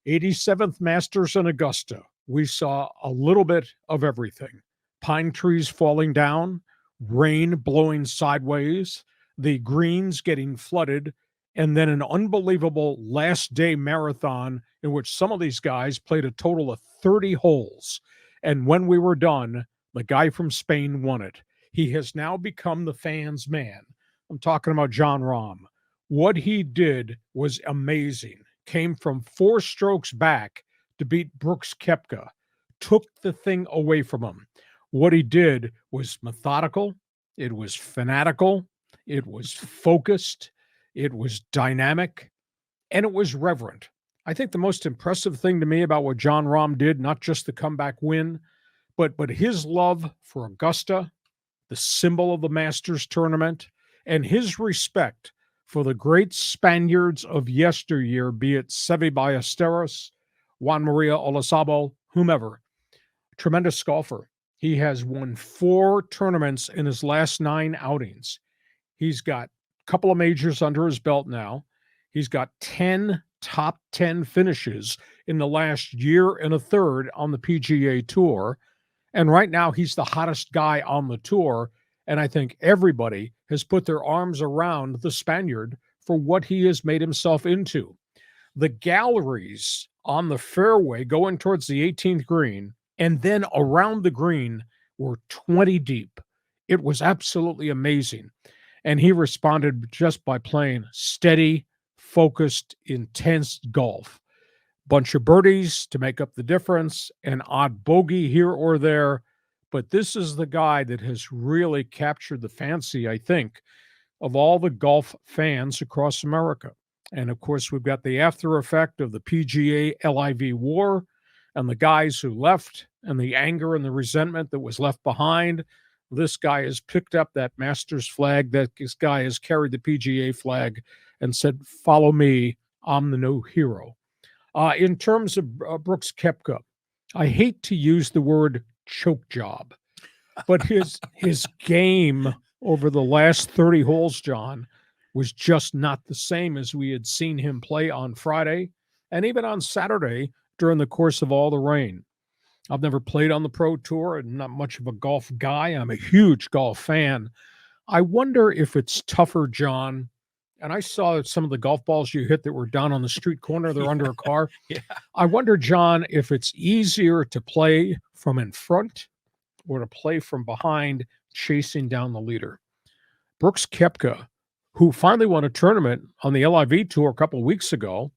87th Masters in Augusta. We saw a little bit of everything. Pine trees falling down, rain blowing sideways, the greens getting flooded, and then an unbelievable last day marathon in which some of these guys played a total of 30 holes. And when we were done, the guy from Spain won it. He has now become the fans' man. I'm talking about Jon Rahm. What he did was amazing. Came from 4 strokes back to beat Brooks Koepka, took the thing away from him. What he did was methodical, it was fanatical, it was focused, it was dynamic, and it was reverent. I think the most impressive thing to me about what Jon Rahm did, not just the comeback win, but his love for Augusta, the symbol of the Masters tournament, and his respect for the great Spaniards of yesteryear, be it Seve Ballesteros, Juan Maria Olazabal, whomever. Tremendous golfer. He has won 4 tournaments in his last 9 outings. He's got a couple of majors under his belt now. He's got 10 top 10 finishes in the last year and a third on the PGA Tour. And right now, he's the hottest guy on the tour. And I think everybody has put their arms around the Spaniard for what he has made himself into. The galleries on the fairway going towards the 18th green and then around the green were 20 deep. It was absolutely amazing. And he responded just by playing steady, focused, intense golf. Bunch of birdies to make up the difference, an odd bogey here or there. But this is the guy that has really captured the fancy, I think, of all the golf fans across America. And of course, we've got the after effect of the PGA LIV war and the guys who left and the anger and the resentment that was left behind. This guy has picked up that Masters flag. This guy has carried the PGA flag and said, follow me, I'm the new hero. In terms of Brooks Koepka, I hate to use the word choke job, but his game over the last 30 holes, John, was just not the same as we had seen him play on Friday and even on Saturday during the course of all the rain. I've never played on the Pro Tour and not much of a golf guy. I'm a huge golf fan. I wonder if it's tougher, John. And I saw some of the golf balls you hit that were down on the street corner. They're under a car. Yeah. I wonder, John, if it's easier to play from in front or to play from behind, chasing down the leader. Brooks Koepka, who finally won a tournament on the LIV Tour a couple of weeks ago,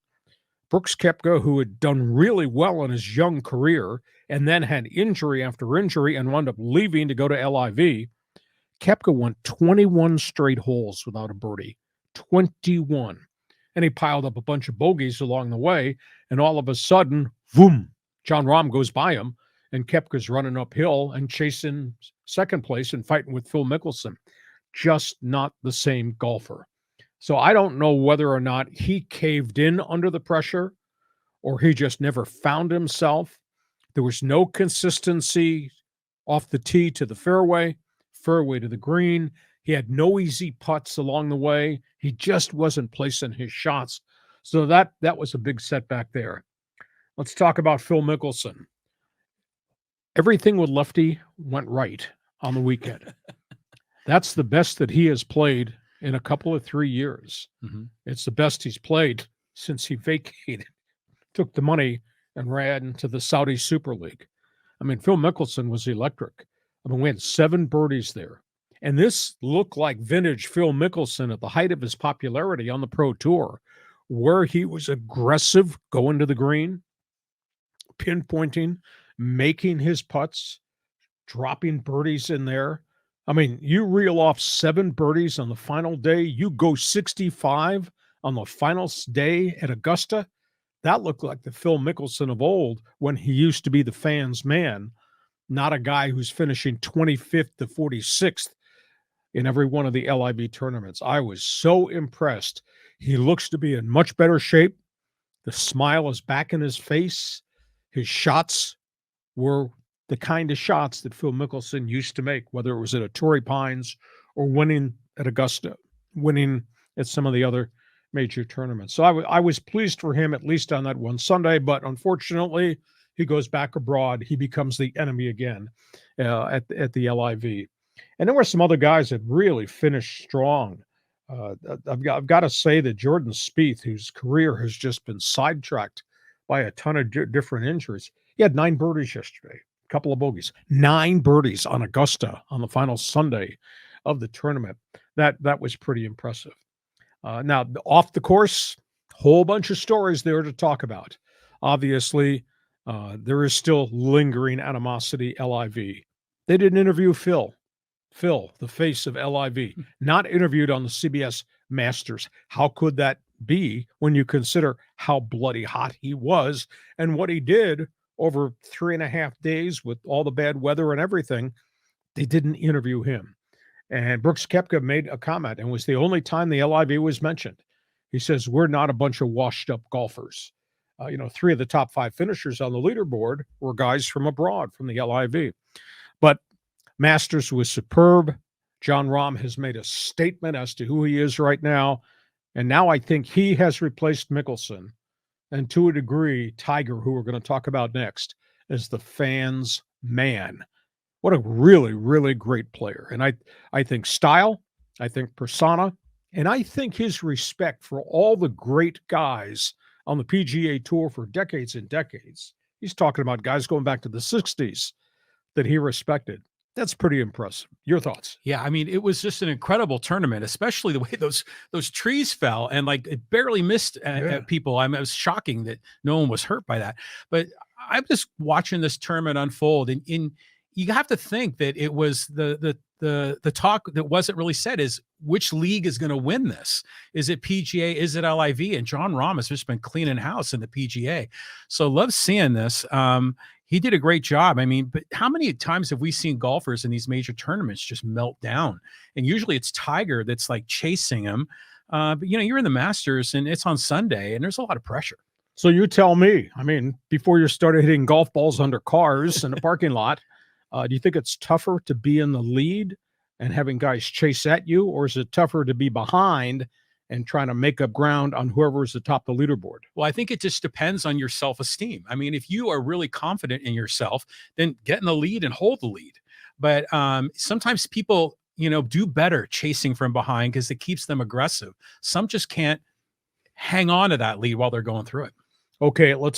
Brooks Koepka, who had done really well in his young career and then had injury after injury and wound up leaving to go to LIV, Koepka won 21 straight holes without a birdie. 21. And he piled up a bunch of bogeys along the way, and all of a sudden, boom, Jon Rahm goes by him, and Koepka's running uphill and chasing second place and fighting with Phil Mickelson. Just not the same golfer. So I don't know whether or not he caved in under the pressure or he just never found himself. There was no consistency off the tee to the fairway to the green. He had no easy putts along the way. He just wasn't placing his shots. So that was a big setback there. Let's talk about Phil Mickelson. Everything with lefty went right on the weekend. That's the best that he has played in a couple of 3 years. Mm-hmm. It's the best he's played since he vacated, took the money and ran to the Saudi Super League. I mean, Phil Mickelson was electric. I mean, we had 7 birdies there. And this looked like vintage Phil Mickelson at the height of his popularity on the Pro Tour, where he was aggressive going to the green, pinpointing, making his putts, dropping birdies in there. I mean, you reel off 7 birdies on the final day, you go 65 on the final day at Augusta. That looked like the Phil Mickelson of old when he used to be the fans' man, not a guy who's finishing 25th to 46th in every one of the LIV tournaments. I was so impressed. He looks to be in much better shape. The smile is back in his face. His shots were the kind of shots that Phil Mickelson used to make, whether it was at a Torrey Pines or winning at Augusta, winning at some of the other major tournaments. So I was pleased for him, at least on that one Sunday, but unfortunately, he goes back abroad. He becomes the enemy again at the LIV. And there were some other guys that really finished strong. I've got to say that Jordan Spieth, whose career has just been sidetracked by a ton of different injuries, he had 9 birdies yesterday, a couple of bogeys, 9 birdies on Augusta on the final Sunday of the tournament. That was pretty impressive. Now, off the course, whole bunch of stories there to talk about. Obviously, there is still lingering animosity, LIV. They didn't interview Phil. Phil, the face of LIV, not interviewed on the CBS Masters. How could that be when you consider how bloody hot he was and what he did over 3.5 days with all the bad weather and everything? They didn't interview him. And Brooks Koepka made a comment, and was the only time the LIV was mentioned. He says, we're not a bunch of washed up golfers. 3 of the top 5 finishers on the leaderboard were guys from abroad, from the LIV. But Masters was superb. Jon Rahm has made a statement as to who he is right now. And now I think he has replaced Mickelson, and to a degree, Tiger, who we're going to talk about next, as the fans' man. What a really, really great player. And I think style, I think persona, and I think his respect for all the great guys on the PGA Tour for decades and decades. He's talking about guys going back to the 60s that he respected. That's pretty impressive. Your thoughts? Yeah, I mean, it was just an incredible tournament, especially the way those trees fell and like it barely missed at people. I mean, it was shocking that no one was hurt by that. But I'm just watching this tournament unfold, and you have to think that it was the talk that wasn't really said is which league is going to win this? Is it PGA? Is it LIV? And Jon Rahm has just been cleaning house in the PGA. So love seeing this. He did a great job. I mean, but how many times have we seen golfers in these major tournaments just melt down? And usually it's Tiger that's like chasing him. But you're in the Masters and it's on Sunday and there's a lot of pressure. So you tell me, I mean, before you started hitting golf balls under cars in a parking lot, do you think it's tougher to be in the lead and having guys chase at you, or is it tougher to be behind and trying to make up ground on whoever's atop the leaderboard? Well, I think it just depends on your self-esteem. I mean, if you are really confident in yourself, then get in the lead and hold the lead. But sometimes people, do better chasing from behind because it keeps them aggressive. Some just can't hang on to that lead while they're going through it. Okay, let's